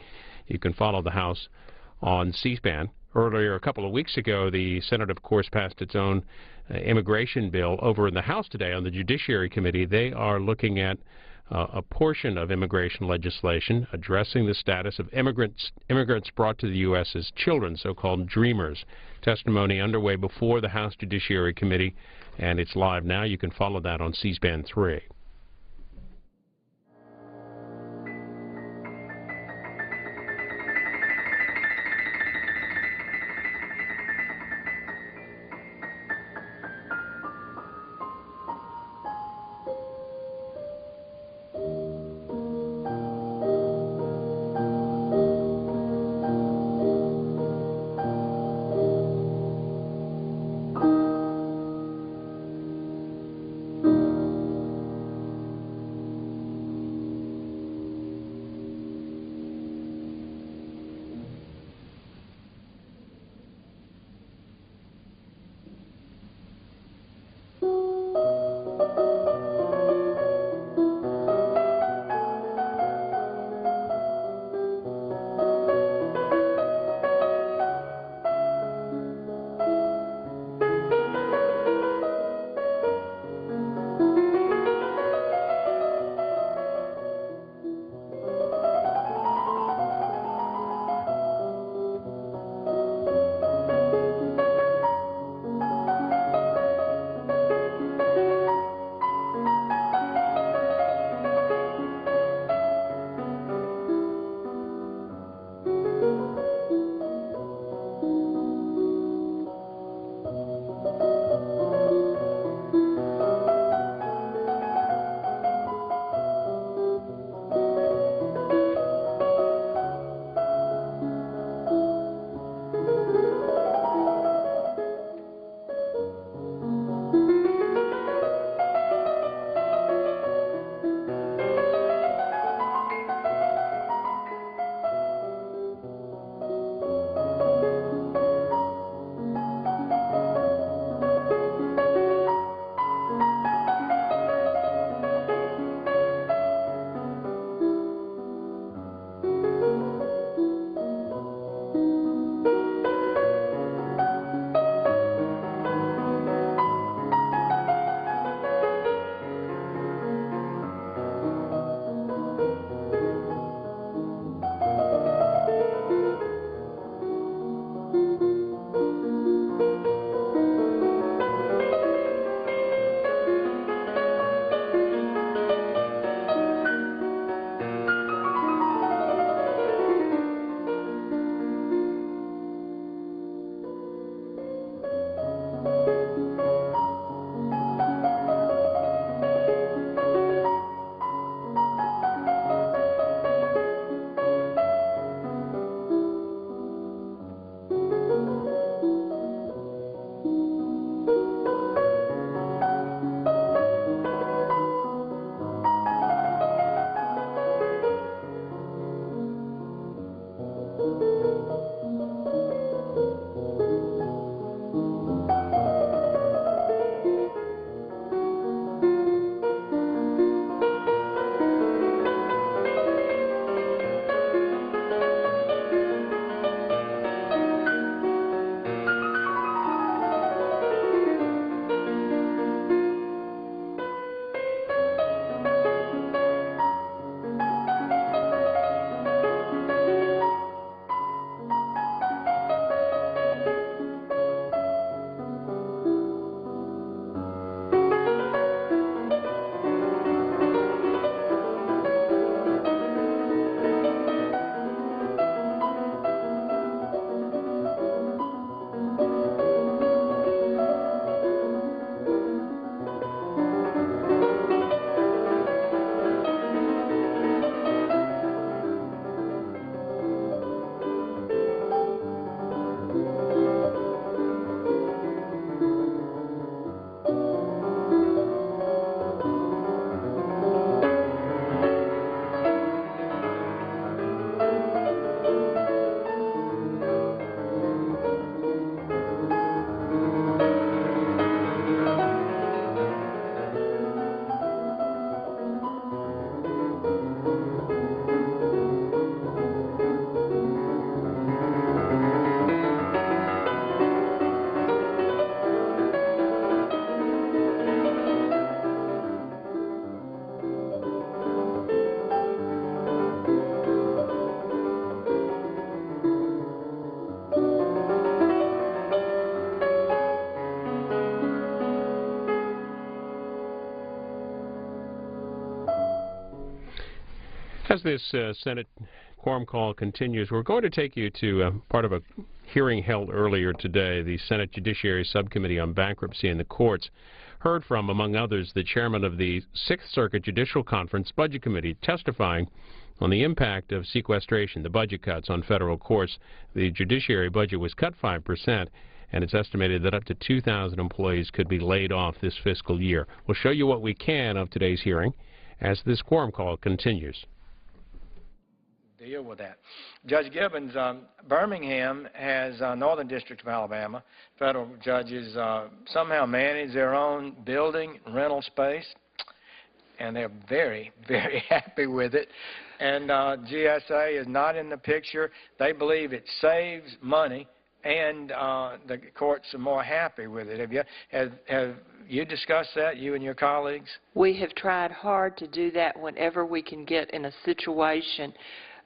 You can follow the House on C-SPAN. Earlier, a couple of weeks ago, the Senate, of course, passed its own immigration bill. Over in the House today on the Judiciary Committee, they are looking at a portion of immigration legislation addressing the status of immigrants brought to the U.S. as children, so-called dreamers. Testimony underway before the House Judiciary Committee, and it's live now. You can follow that on C-SPAN 3. this Senate quorum call continues, we're going to take you to part of a hearing held earlier today. The Senate Judiciary Subcommittee on Bankruptcy and the Courts heard from, among others, the chairman of the Sixth Circuit Judicial Conference Budget Committee testifying on the impact of sequestration, the budget cuts on federal courts. The judiciary budget was cut 5%, and it's estimated that up to 2,000 employees could be laid off this fiscal year. We'll show you what we can of today's hearing as this quorum call continues. Deal with that. Judge Gibbons, Birmingham has Northern District of Alabama. Federal judges somehow manage their own building rental space, and they're very, very happy with it. And GSA is not in the picture. They believe it saves money, and the courts are more happy with it. Have you discussed that, you and your colleagues? We have tried hard to do that whenever we can get in a situation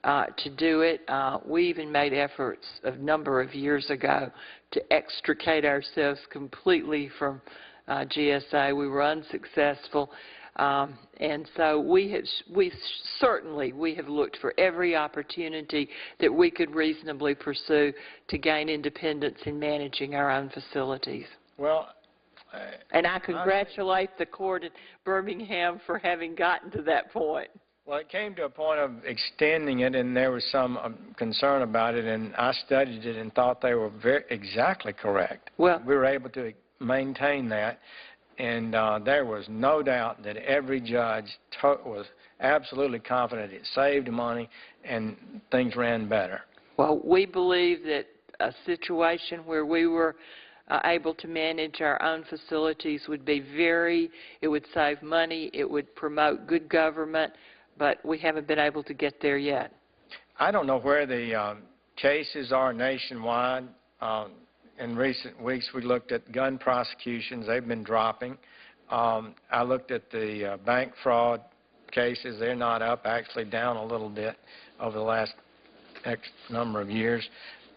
to do it. We even made efforts a number of years ago to extricate ourselves completely from GSA. We were unsuccessful. And so we have looked for every opportunity that we could reasonably pursue to gain independence in managing our own facilities. Well, and I congratulate the court in Birmingham for having gotten to that point. Well, it came to a point of extending it, and there was some concern about it, and I studied it and thought they were exactly correct. Well, we were able to maintain that. And there was no doubt that every judge was absolutely confident it saved money and things ran better. Well, we believe that a situation where we were able to manage our own facilities would be it would save money, it would promote good government, but we haven't been able to get there yet. I don't know where the cases are nationwide. In recent weeks, we looked at gun prosecutions. They've been dropping. I looked at the bank fraud cases. They're not up, actually down a little bit over the last X number of years.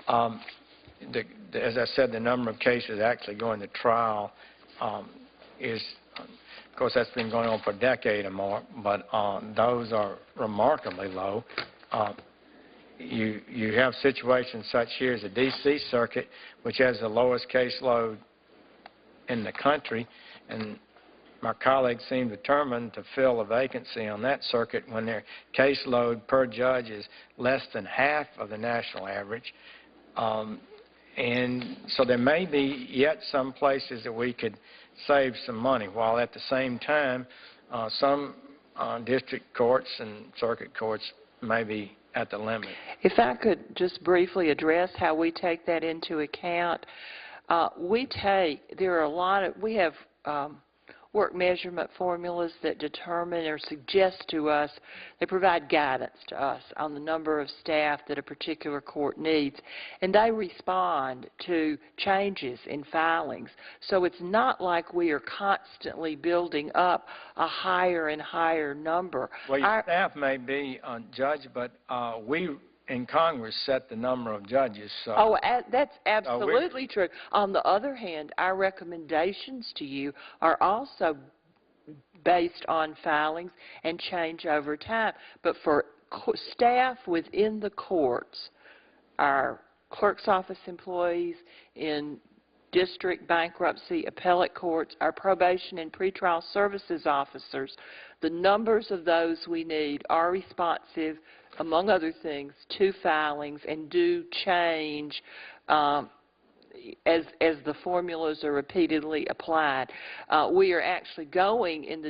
As I said, the number of cases actually going to trial is, of course, that's been going on for a decade or more, but those are remarkably low. You have situations such here as the D.C. Circuit, which has the lowest caseload in the country, and my colleagues seem determined to fill a vacancy on that circuit when their caseload per judge is less than half of the national average. And so there may be yet some places that we could save some money, while at the same time some district courts and circuit courts may be at the limit. If I could just briefly address how we take that into account, we have work measurement formulas that determine or suggest to us, they provide guidance to us on the number of staff that a particular court needs, and they respond to changes in filings. So it's not like we are constantly building up a higher and higher number. Well, your staff may be judged, but we in Congress set the number of judges. So that's absolutely true. On the other hand, our recommendations to you are also based on filings and change over time. But for staff within the courts, our clerk's office employees in district, bankruptcy, appellate courts, our probation and pretrial services officers, the numbers of those we need are responsive, among other things, to filings and do change as the formulas are repeatedly applied. We are actually going in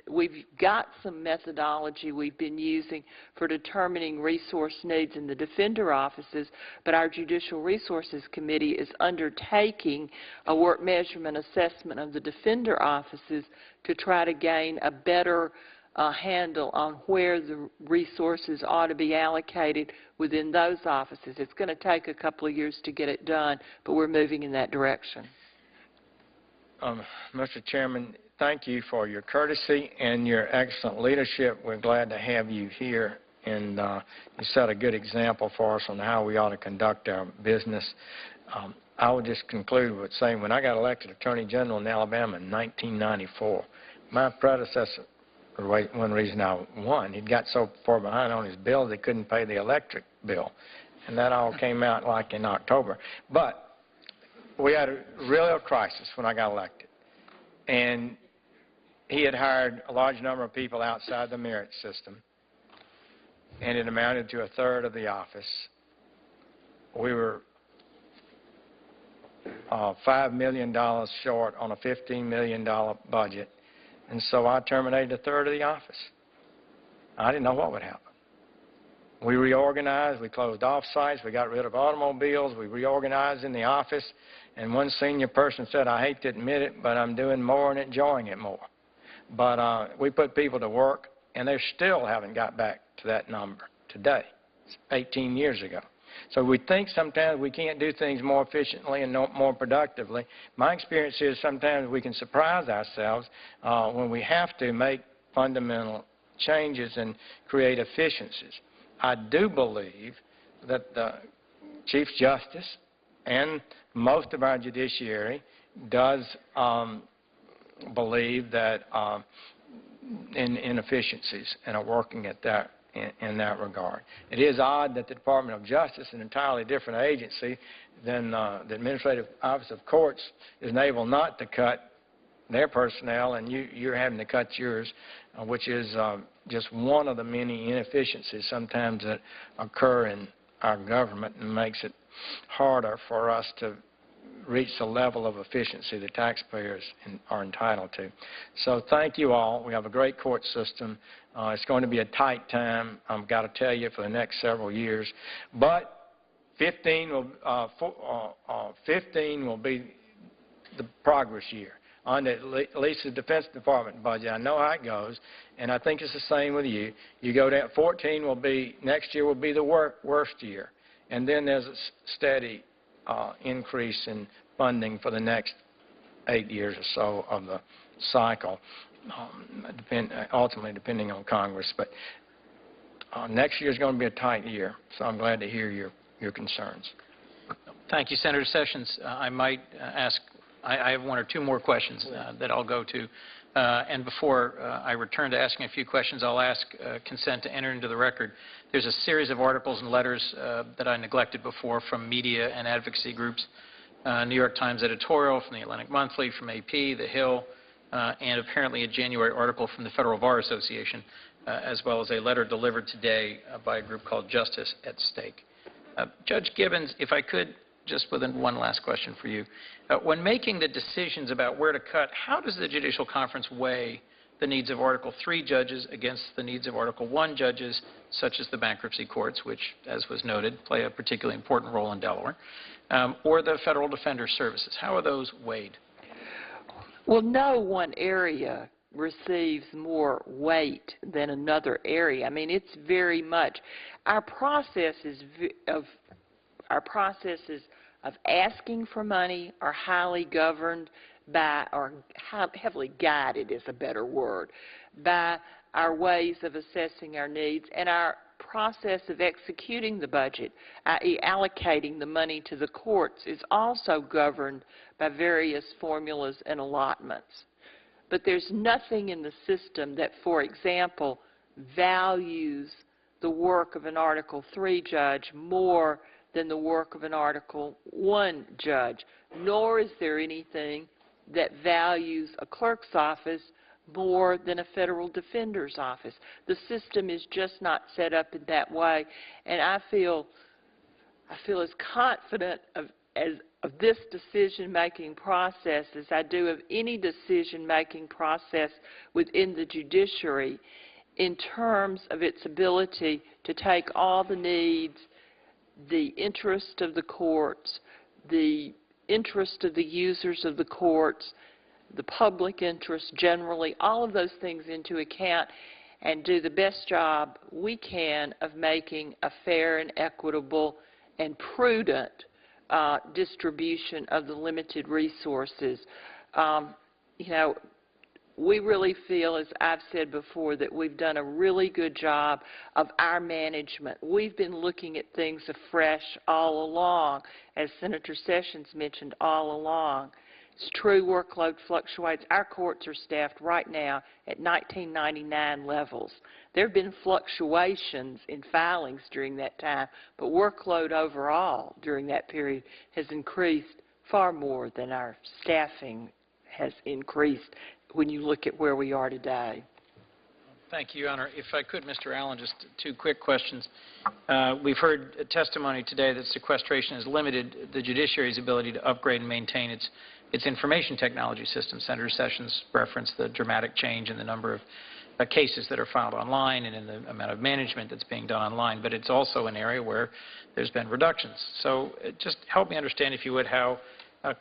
we've got some methodology we've been using for determining resource needs in the defender offices, but our Judicial Resources Committee is undertaking a work measurement assessment of the defender offices to try to gain a better handle on where the resources ought to be allocated within those offices. It's going to take a couple of years to get it done, but we're moving in that direction. Mr. Chairman, thank you for your courtesy and your excellent leadership. We're glad to have you here, and you set a good example for us on how we ought to conduct our business. I will just conclude with saying when I got elected Attorney General in Alabama in 1994, my predecessor one reason I won. He'd got so far behind on his bills he couldn't pay the electric bill. And that all came out like in October. But we had a real crisis when I got elected. And he had hired a large number of people outside the merit system, and it amounted to a third of the office. We were $5 million short on a $15 million budget, and so I terminated a third of the office. I didn't know what would happen. We reorganized, we closed off-sites, we got rid of automobiles, we reorganized in the office, and one senior person said, I hate to admit it, but I'm doing more and enjoying it more. But we put people to work, and they still haven't got back to that number today. It's 18 years ago. So we think sometimes we can't do things more efficiently and more productively. My experience is sometimes we can surprise ourselves when we have to make fundamental changes and create efficiencies. I do believe that the Chief Justice and most of our judiciary does believe that in efficiencies and are working at that in that regard. It is odd that the Department of Justice, an entirely different agency than the Administrative Office of Courts, is able not to cut their personnel, and you're having to cut yours, which is just one of the many inefficiencies sometimes that occur in our government and makes it harder for us to reach the level of efficiency the taxpayers are entitled to. So thank you all. We have a great court system. It's going to be a tight time, I've got to tell you, for the next several years. But 15 will be the progress year on at least the Defense Department budget. I know how it goes, and I think it's the same with you. You go down, 14 will be, next year will be the worst year. And then there's a steady increase in funding for the next 8 years or so of the cycle, ultimately depending on Congress. But next year is going to be a tight year, so I'm glad to hear your concerns. Thank you, Senator Sessions. I might ask, I have one or two more questions that I'll go to. And before I return to asking a few questions, I'll ask consent to enter into the record. There's a series of articles and letters that I neglected before from media and advocacy groups. New York Times editorial, from the Atlantic Monthly, from AP, The Hill, and apparently a January article from the Federal Bar Association, as well as a letter delivered today by a group called Justice at Stake. Judge Gibbons, if I could, just within one last question for you. When making the decisions about where to cut, how does the Judicial Conference weigh the needs of Article III judges against the needs of Article I judges, such as the bankruptcy courts, which, as was noted, play a particularly important role in Delaware, or the Federal Defender Services? How are those weighed? Well, no one area receives more weight than another area. I mean, it's very much our processes of asking for money are highly governed by, or heavily guided is a better word, by our ways of assessing our needs, and our process of executing the budget, i.e. allocating the money to the courts, is also governed by various formulas and allotments. But there's nothing in the system that, for example, values the work of an Article III judge more than the work of an Article I judge, nor is there anything that values a clerk's office more than a federal defender's office. The system is just not set up in that way, and I feel as confident of this decision-making process as I do of any decision-making process within the judiciary in terms of its ability to take all the needs, the interest of the courts, the interest of the users of the courts, the public interest generally, all of those things into account, and do the best job we can of making a fair and equitable and prudent distribution of the limited resources. You know, we really feel, as I've said before, that we've done a really good job of our management. We've been looking at things afresh all along, as Senator Sessions mentioned, all along. It's true workload fluctuates. Our courts are staffed right now at 1999 levels. There have been fluctuations in filings during that time, but workload overall during that period has increased far more than our staffing has increased when you look at where we are today. Thank you, Your Honor. If I could, Mr. Allen, just two quick questions. We've heard testimony today that sequestration has limited the judiciary's ability to upgrade and maintain its information technology system. Senator Sessions referenced the dramatic change in the number of cases that are filed online and in the amount of management that's being done online, but it's also an area where there's been reductions. So just help me understand, if you would, how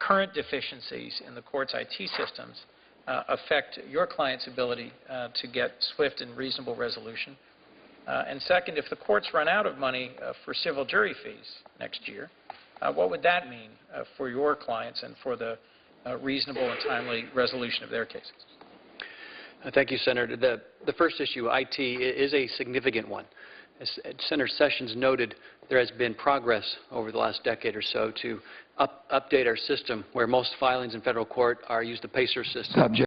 current deficiencies in the court's IT systems affect your client's ability to get swift and reasonable resolution. And second, if the courts run out of money for civil jury fees next year, what would that mean for your clients and for the reasonable and timely resolution of their cases? Thank you, Senator. The first issue, IT, is a significant one. As Senator Sessions noted, there has been progress over the last decade or so to update our system, where most filings in federal court use the PACER system. Subject.